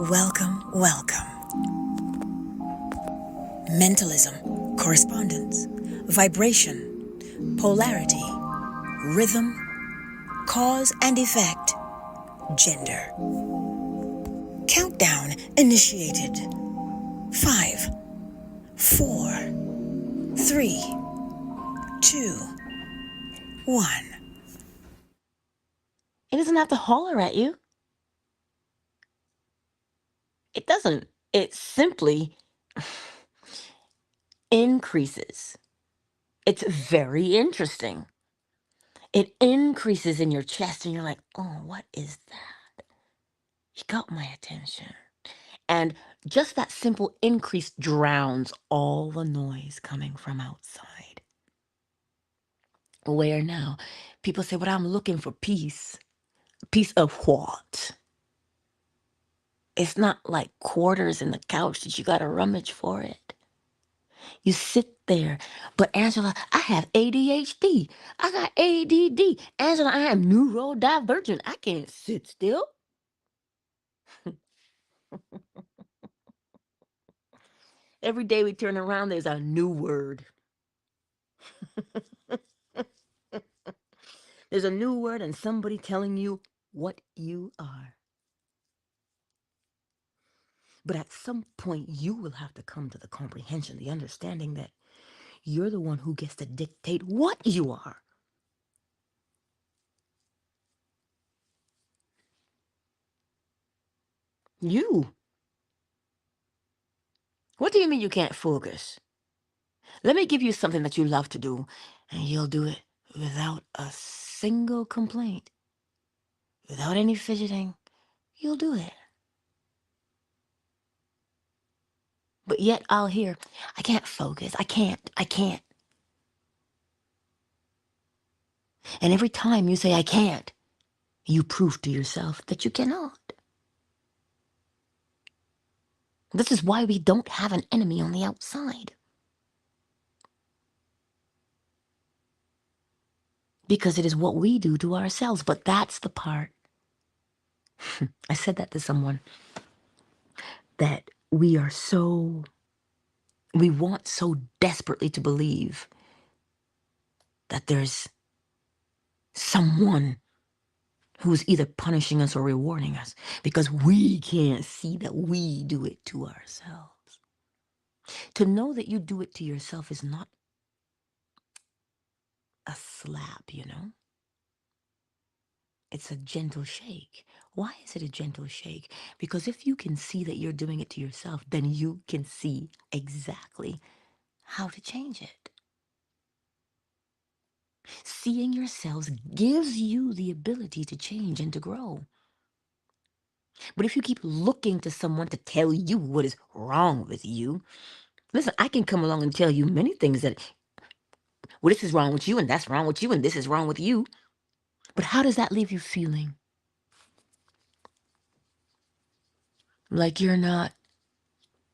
Welcome, welcome. Mentalism, correspondence, vibration, polarity, rhythm, cause and effect, gender. Countdown initiated. 5, 4, 3, 2, 1. It doesn't have to holler at you. It doesn't. It simply increases. It's very interesting. It increases in your chest, and you're like, oh, what is that? You got my attention. And just that simple increase drowns all the noise coming from outside. Where now? People say, but I'm looking for peace. Peace of what? It's not like quarters in the couch that you got to rummage for it. You sit there. But Angela, I have ADHD. I got ADD. Angela, I am neurodivergent. I can't sit still. Every day we turn around, there's a new word. There's a new word and somebody telling you what you are. But at some point, you will have to come to the comprehension, the understanding that you're the one who gets to dictate what you are. You. What do you mean you can't focus? Let me give you something that you love to do, and you'll do it without a single complaint, without any fidgeting. You'll do it. But yet I'll hear, I can't focus. I can't. And every time you say, I can't, you prove to yourself that you cannot. This is why we don't have an enemy on the outside. Because it is what we do to ourselves. But that's the part. I said that to someone, that we want so desperately to believe that there's someone who's either punishing us or rewarding us, because we can't see that we do it to ourselves. To know that you do it to yourself is not a slap, you know? It's a gentle shake. Why is it a gentle shake? Because if you can see that you're doing it to yourself, then you can see exactly how to change it. Seeing yourselves gives you the ability to change and to grow. But if you keep looking to someone to tell you what is wrong with you, listen, I can come along and tell you many things that, well, this is wrong with you, and that's wrong with you, and this is wrong with you. But how does that leave you feeling? Like you're not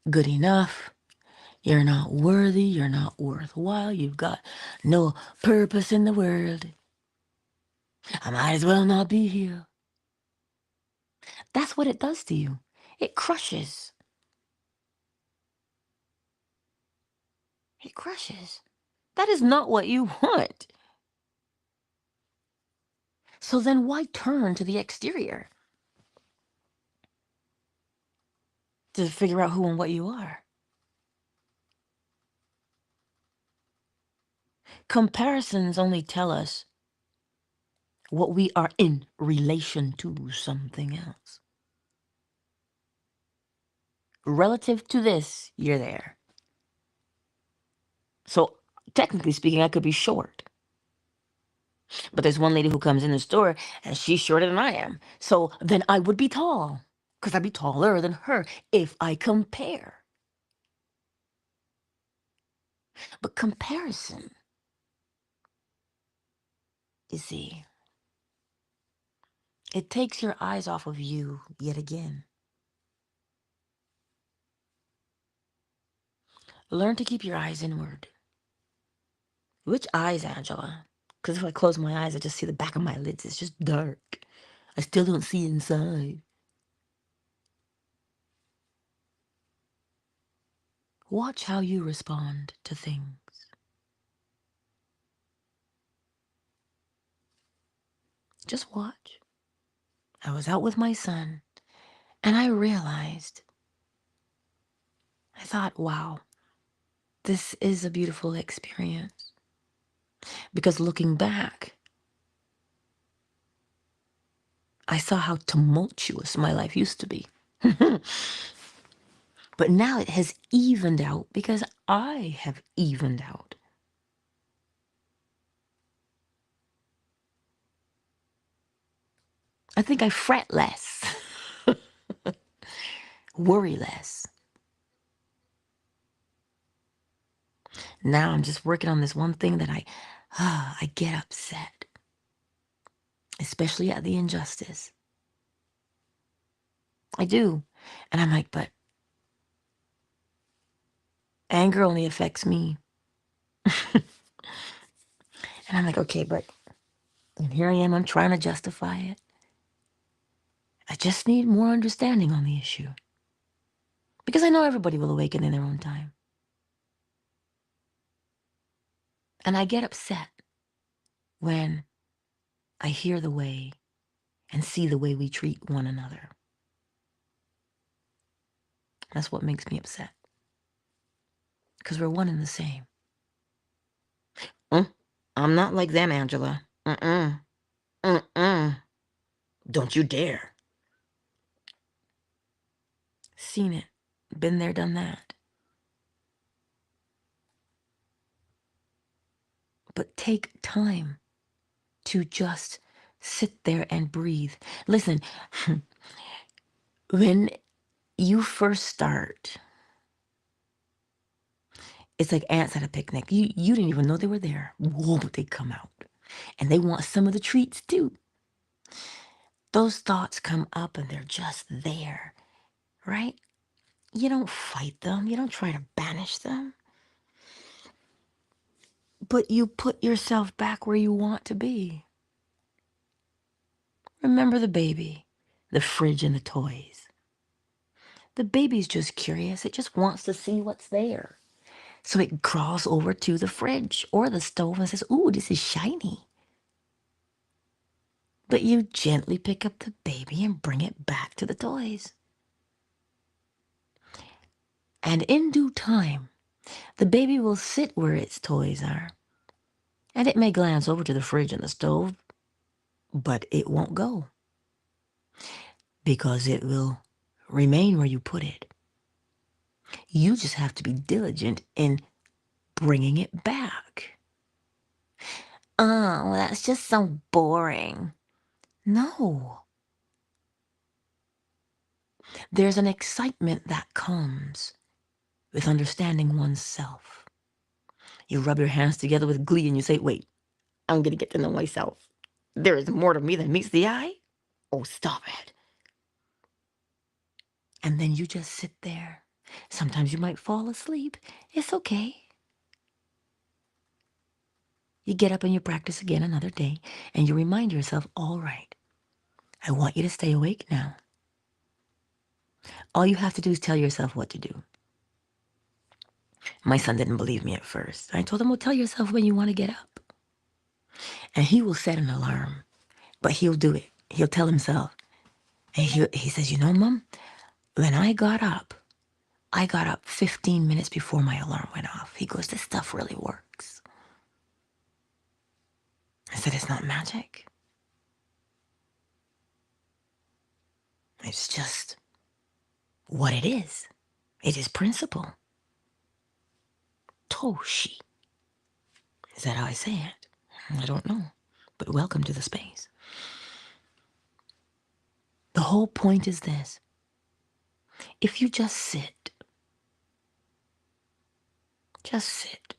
good enough, you're not worthy, you're not worthwhile, you've got no purpose in the world. I might as well not be here. That's what it does to you. It crushes. It crushes. That is not what you want. So then why turn to the exterior to figure out who and what you are? Comparisons only tell us what we are in relation to something else. Relative to this, you're there. So technically speaking, I could be short. But there's one lady who comes in the store and she's shorter than I am. So then I would be tall, because I'd be taller than her if I compare. But comparison, you see, it takes your eyes off of you yet again. Learn to keep your eyes inward. Which eyes, Angela? Because if I close my eyes, I just see the back of my lids. It's just dark. I still don't see inside. Watch how you respond to things. Just watch. I was out with my son, and I realized, I thought, wow, this is a beautiful experience. Because looking back, I saw how tumultuous my life used to be. But now it has evened out because I have evened out. I think I fret less, worry less. Now I'm just working on this one thing that I get upset, especially at the injustice. I do. And I'm like, but anger only affects me. And I'm like, okay, but and here I am, I'm trying to justify it. I just need more understanding on the issue. Because I know everybody will awaken in their own time. And I get upset when I hear the way and see the way we treat one another. That's what makes me upset. Because we're one and the same. I'm not like them, Angela. Don't you dare. Seen it. Been there, done that. But take time to just sit there and breathe. Listen, when you first start, it's like ants at a picnic. You didn't even know they were there. Whoa, but they come out. And they want some of the treats too. Those thoughts come up and they're just there, right? You don't fight them. You don't try to banish them. But you put yourself back where you want to be. Remember the baby, the fridge and the toys. The baby's just curious. It just wants to see what's there. So it crawls over to the fridge or the stove and says, ooh, this is shiny. But you gently pick up the baby and bring it back to the toys. And in due time, the baby will sit where its toys are. And it may glance over to the fridge and the stove, but it won't go. Because it will remain where you put it. You just have to be diligent in bringing it back. Oh, that's just so boring. No. There's an excitement that comes with understanding oneself. You rub your hands together with glee and you say, wait, I'm going to get to know myself. There is more to me than meets the eye. Oh, stop it. And then you just sit there. Sometimes you might fall asleep. It's okay. You get up and you practice again another day, and you remind yourself, all right, I want you to stay awake now. All you have to do is tell yourself what to do. My son didn't believe me at first. I told him, well, tell yourself when you want to get up. And he will set an alarm, but he'll do it. He'll tell himself. And he says, you know, Mom, when I got up 15 minutes before my alarm went off. He goes, this stuff really works. I said, it's not magic. It's just what it is. It is principle. Toshi. Is that how I say it? I don't know. But welcome to the space. The whole point is this. If you just sit. Just sit.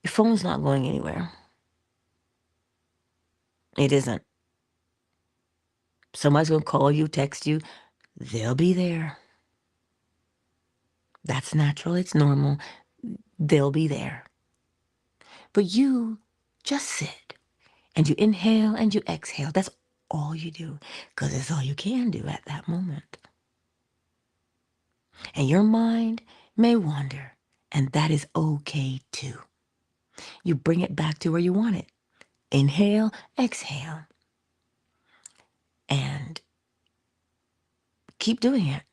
Your phone's not going anywhere. It isn't. Somebody's going to call you, text you. They'll be there. That's natural. It's normal. They'll be there. But you just sit and you inhale and you exhale. That's all you do because it's all you can do at that moment. And your mind may wander, and that is okay too. You bring it back to where you want it. Inhale, exhale, and keep doing it.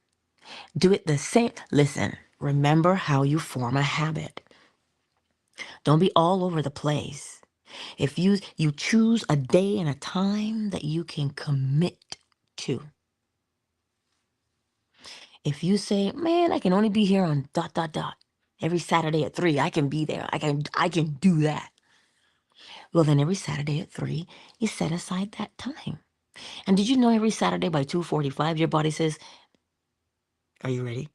Do it the same. Listen, remember how you form a habit. Don't be all over the place. If you choose a day and a time that you can commit to. If you say, man, I can only be here on ... every Saturday at 3, I can be there. I can do that. Well, then every Saturday at 3, you set aside that time. And did you know every Saturday by 2:45, your body says, are you ready?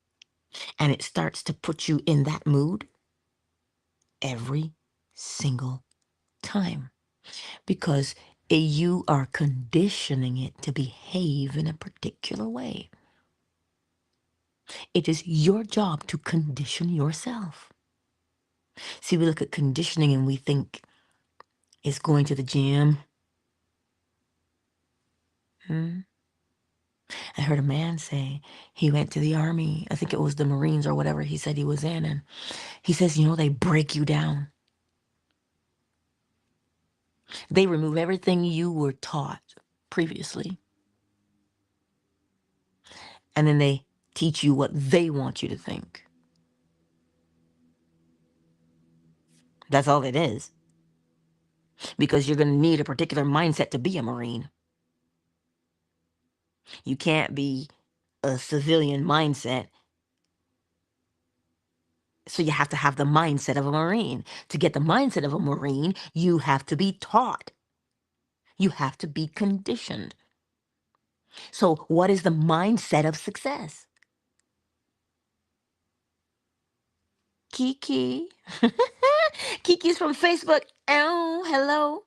And it starts to put you in that mood every single time. Because you are conditioning it to behave in a particular way. It is your job to condition yourself. See, we look at conditioning and we think it's going to the gym. I heard a man say he went to the army. I think it was the Marines or whatever he said he was in. And he says, they break you down. They remove everything you were taught previously. And then they teach you what they want you to think. That's all it is. Because you're going to need a particular mindset to be a Marine. You can't be a civilian mindset. So you have to have the mindset of a Marine. To get the mindset of a Marine, you have to be taught. You have to be conditioned. So what is the mindset of success? Kiki. Kiki's from Facebook. Oh, hello.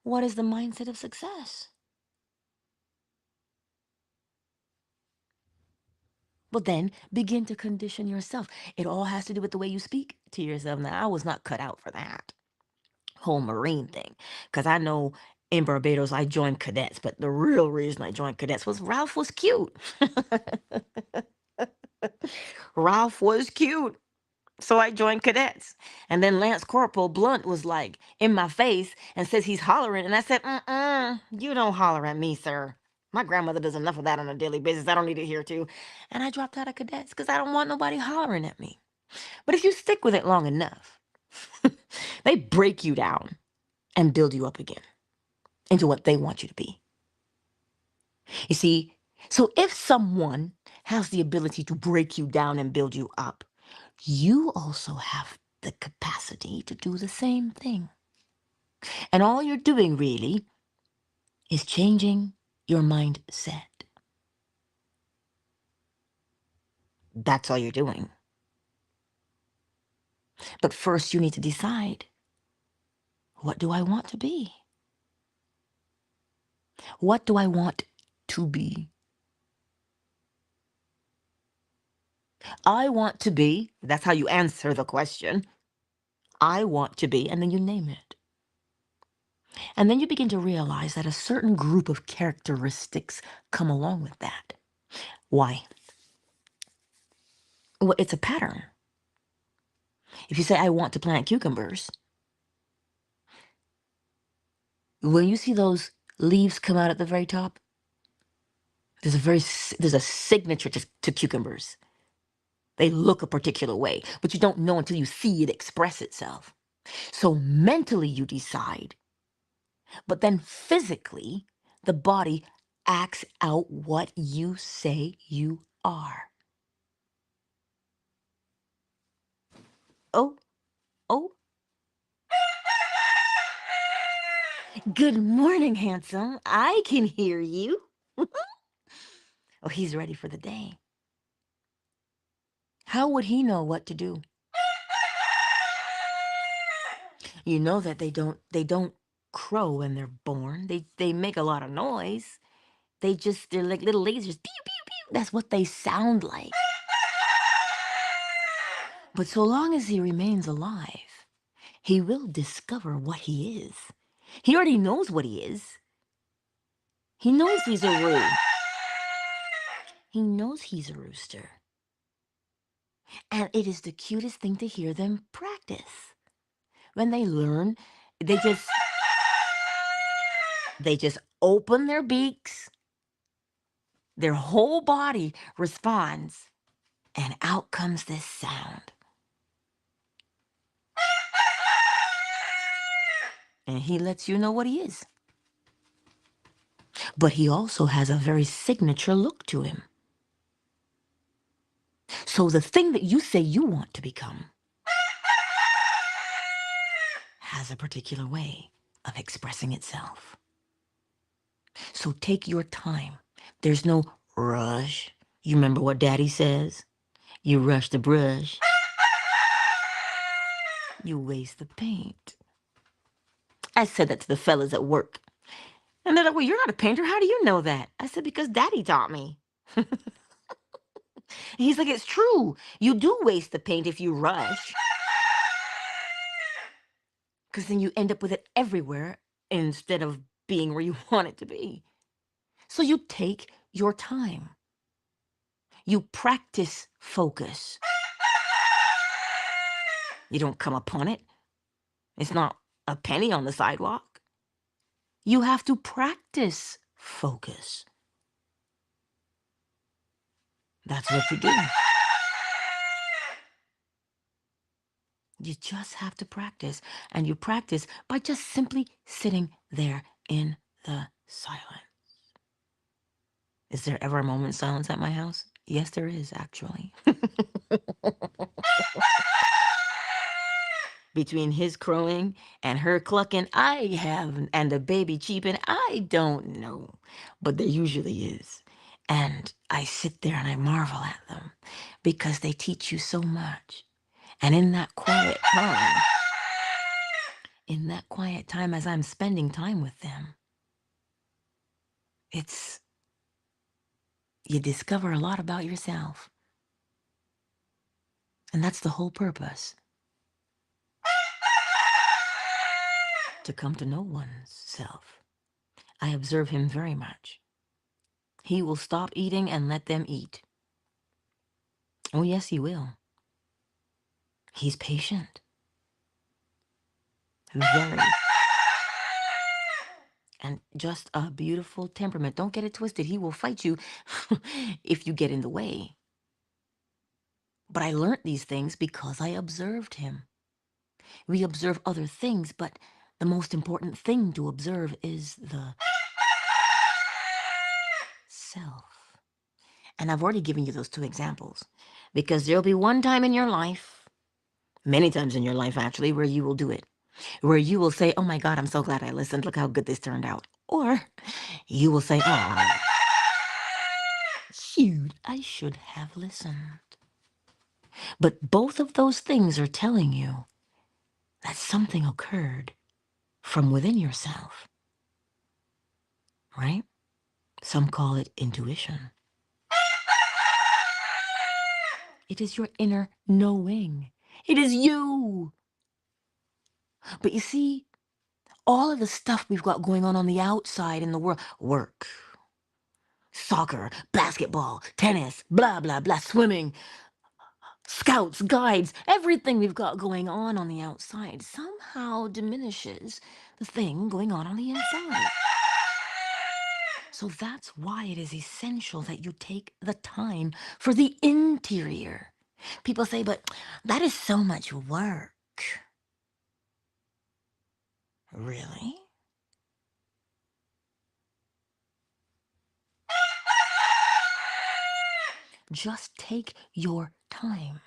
What is the mindset of success? Well, then begin to condition yourself. It all has to do with the way you speak to yourself. Now, I was not cut out for that whole Marine thing, because I know in Barbados I joined cadets, but the real reason I joined cadets was Ralph was cute. Ralph was cute. So I joined cadets. And then Lance Corporal Blunt was like in my face and says he's hollering. And I said, you don't holler at me, sir. My grandmother does enough of that on a daily basis. I don't need it here too. And I dropped out of cadets because I don't want nobody hollering at me. But if you stick with it long enough, they break you down and build you up again into what they want you to be. You see, so if someone has the ability to break you down and build you up, you also have the capacity to do the same thing. And all you're doing really is changing your mindset. That's all you're doing. But first you need to decide, what do I want to be? What do I want to be? I want to be, that's how you answer the question. I want to be, and then you name it. And then you begin to realize that a certain group of characteristics come along with that. Why? Well, it's a pattern. If you say, I want to plant cucumbers, when you see those leaves come out at the very top, there's a signature to cucumbers. They look a particular way, but you don't know until you see it express itself. So mentally you decide, but then physically the body acts out what you say you are. Oh, oh. Good morning, handsome. I can hear you. Oh, he's ready for the day. How would he know what to do? You know that they don't crow when they're born. They make a lot of noise. They're like little lasers. Pew, pew, pew. That's what they sound like. But so long as he remains alive, he will discover what he is. He already knows what he is. He knows he's a roo. He knows he's a rooster. And it is the cutest thing to hear them practice. When they learn, they just open their beaks, their whole body responds, and out comes this sound. And he lets you know what he is. But he also has a very signature look to him. So the thing that you say you want to become has a particular way of expressing itself. So take your time. There's no rush. You remember what Daddy says? You rush the brush, you waste the paint. I said that to the fellas at work. And they're like, well, you're not a painter. How do you know that? I said, because Daddy taught me. He's like, it's true. You do waste the paint if you rush. Because then you end up with it everywhere instead of being where you want it to be. So you take your time. You practice focus. You don't come upon it. It's not a penny on the sidewalk. You have to practice focus. That's what you do. You just have to practice. And you practice by just simply sitting there in the silence. Is there ever a moment of silence at my house? Yes, there is, actually. Between his crowing and her clucking, and the baby cheeping, I don't know. But there usually is. And I sit there and I marvel at them because they teach you so much. And in that quiet time, as I'm spending time with them, you discover a lot about yourself. And that's the whole purpose. To come to know one's self. I observe him very much. He will stop eating and let them eat. Oh, yes, he will. He's patient. Very. And just a beautiful temperament. Don't get it twisted. He will fight you if you get in the way. But I learned these things because I observed him. We observe other things, but the most important thing to observe is the self. And I've already given you those two examples because there'll be one time in your life, many times in your life actually, where you will do it, where you will say, oh my God, I'm so glad I listened. Look how good this turned out. Or you will say, oh, shoot, I should have listened. But both of those things are telling you that something occurred from within yourself, right? Some call it intuition. It is your inner knowing. It is you. But you see, all of the stuff we've got going on the outside in the world, work, soccer, basketball, tennis, blah, blah, blah, swimming, scouts, guides, everything we've got going on the outside somehow diminishes the thing going on the inside. So that's why it is essential that you take the time for the interior. People say, but that is so much work. Really? Just take your time.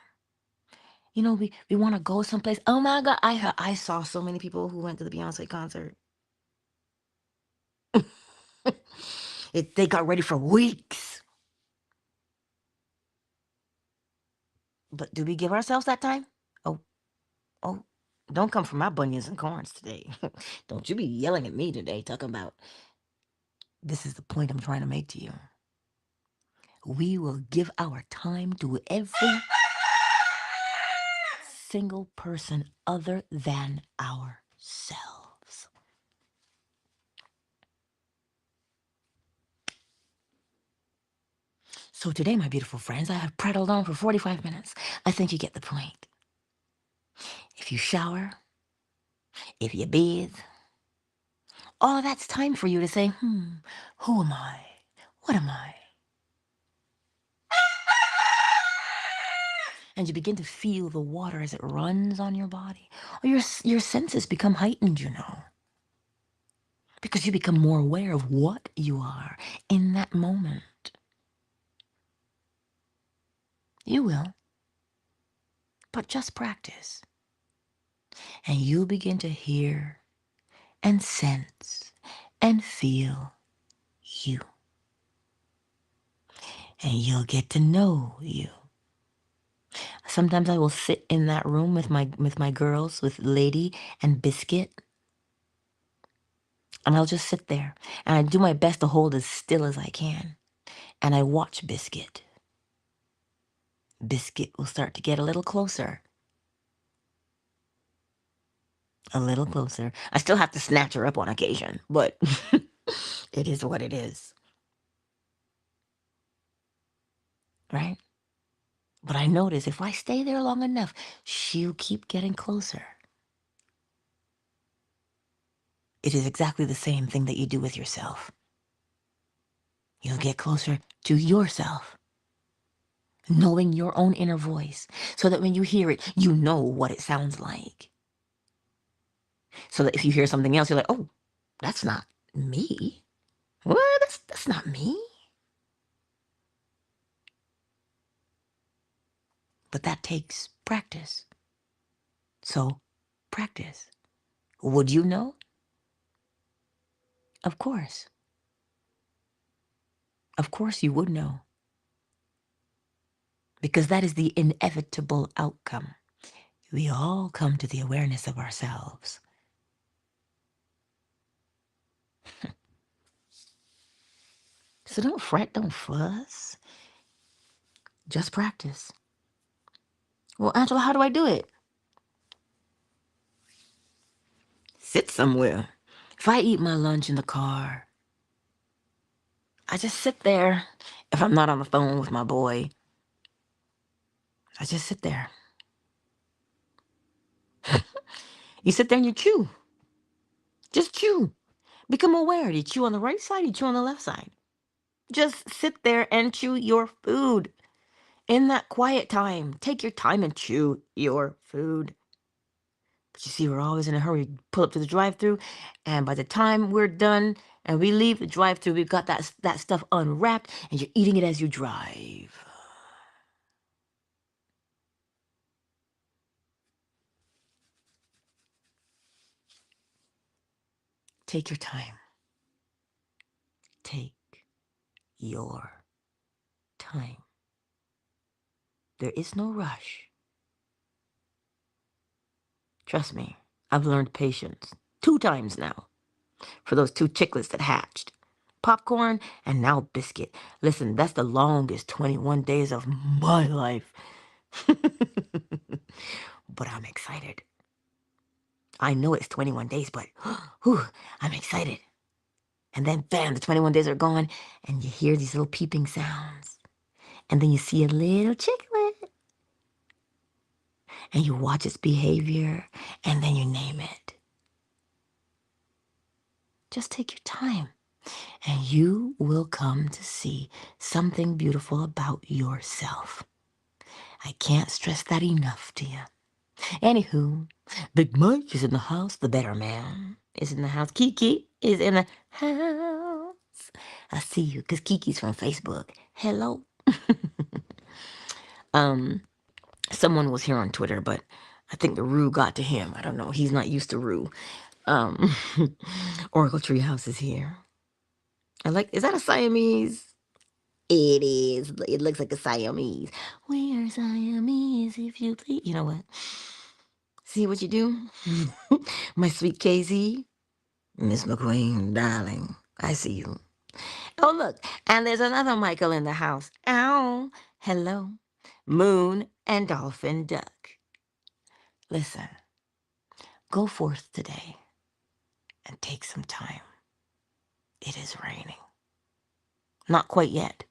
You know, we want to go someplace. Oh my God, I saw so many people who went to the Beyonce concert. They got ready for weeks. But do we give ourselves that time? Oh, don't come for my bunions and corns today. Don't you be yelling at me today, talking about, this is the point I'm trying to make to you. We will give our time to every single person other than ourselves. So today, my beautiful friends, I have prattled on for 45 minutes. I think you get the point. If you shower, if you bathe, all of that's time for you to say, who am I? What am I? And you begin to feel the water as it runs on your body. Or your senses become heightened, you know, because you become more aware of what you are in that moment. You will, but just practice. And you'll begin to hear and sense and feel you. And you'll get to know you. Sometimes I will sit in that room with my girls, with Lady and Biscuit, and I'll just sit there and I do my best to hold as still as I can. And I watch Biscuit. Biscuit will start to get a little closer. A little closer. I still have to snatch her up on occasion, but it is what it is. Right? But I notice if I stay there long enough, she'll keep getting closer. It is exactly the same thing that you do with yourself. You'll get closer to yourself, knowing your own inner voice, so that when you hear it, you know what it sounds like. So that if you hear something else, you're like, oh, that's not me. What? That's not me. But that takes practice. So practice. Would you know? Of course. Of course you would know. Because that is the inevitable outcome. We all come to the awareness of ourselves. So don't fret, don't fuss. Just practice. Well, Angela, how do I do it? Sit somewhere. If I eat my lunch in the car, I just sit there. If I'm not on the phone with my boy, I just sit there. You sit there and you chew. Just chew. Become aware. Do you chew on the right side? Do you chew on the left side? Just sit there and chew your food. In that quiet time, take your time and chew your food. But you see, we're always in a hurry. Pull up to the drive-thru, and by the time we're done and we leave the drive-thru, we've got that stuff unwrapped, and you're eating it as you drive. Take your time. Take your time. There is no rush. Trust me, I've learned patience 2 times now for those 2 chicklets that hatched. Popcorn and now Biscuit. Listen, that's the longest 21 days of my life. But I'm excited. I know it's 21 days, but whew, I'm excited. And then bam, the 21 days are gone, and you hear these little peeping sounds. And then you see a little chicklet. And you watch its behavior, and then you name it. Just take your time, and you will come to see something beautiful about yourself. I can't stress that enough to you. Anywho, Big Mike is in the house. The better man is in the house. Kiki is in the house. I see you, because Kiki's from Facebook. Hello. Someone was here on Twitter, but I think the Rue got to him. I don't know. He's not used to Rue. Oracle Treehouse is here. Is that a Siamese? It is. It looks like a Siamese. We're Siamese, if you please. You know what? See what you do? My sweet KZ. Miss McQueen, darling, I see you. Oh, look, and there's another Michael in the house. Ow. Hello. Moon and Dolphin Duck. Listen, go forth today and take some time. It is raining. Not quite yet.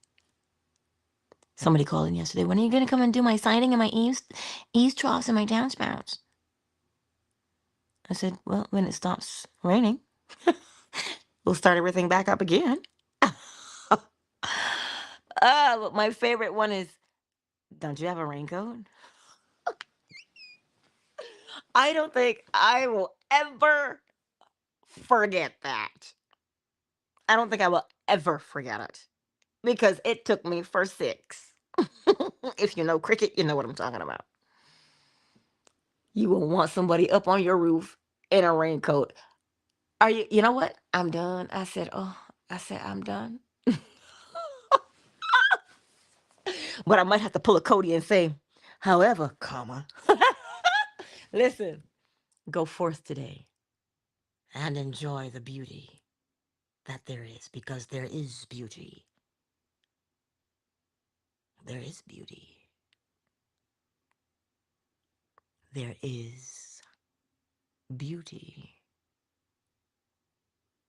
Somebody called in yesterday. When are you going to come and do my siding and my eaves troughs and my downspouts? I said, well, when it stops raining, we'll start everything back up again. But my favorite one is, don't you have a raincoat? I don't think I will ever forget that. I don't think I will ever forget it because it took me for 6. If you know cricket, you know what I'm talking about. You will want somebody up on your roof in a raincoat. Are you know what? I'm done. I said, I'm done. But I might have to pull a Cody and say, however, comma. Listen, go forth today and enjoy the beauty that there is, because there is beauty. There is beauty. There is beauty.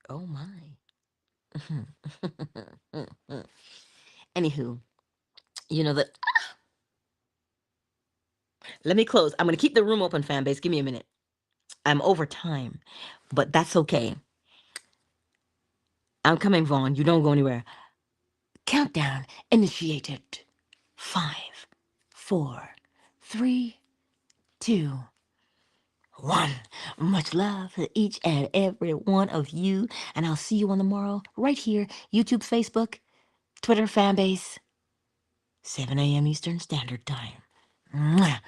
Oh my. Anywho, you know that. Let me close. I'm going to keep the room open, fan base. Give me a minute. I'm over time, but that's okay. I'm coming, Vaughn. You don't go anywhere. Countdown initiated. 5, 4, 3, 2, 1. Much love to each and every one of you. And I'll see you on the morrow right here. YouTube, Facebook, Twitter, fan base. 7 a.m. Eastern Standard Time. Mwah.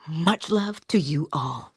Much love to you all.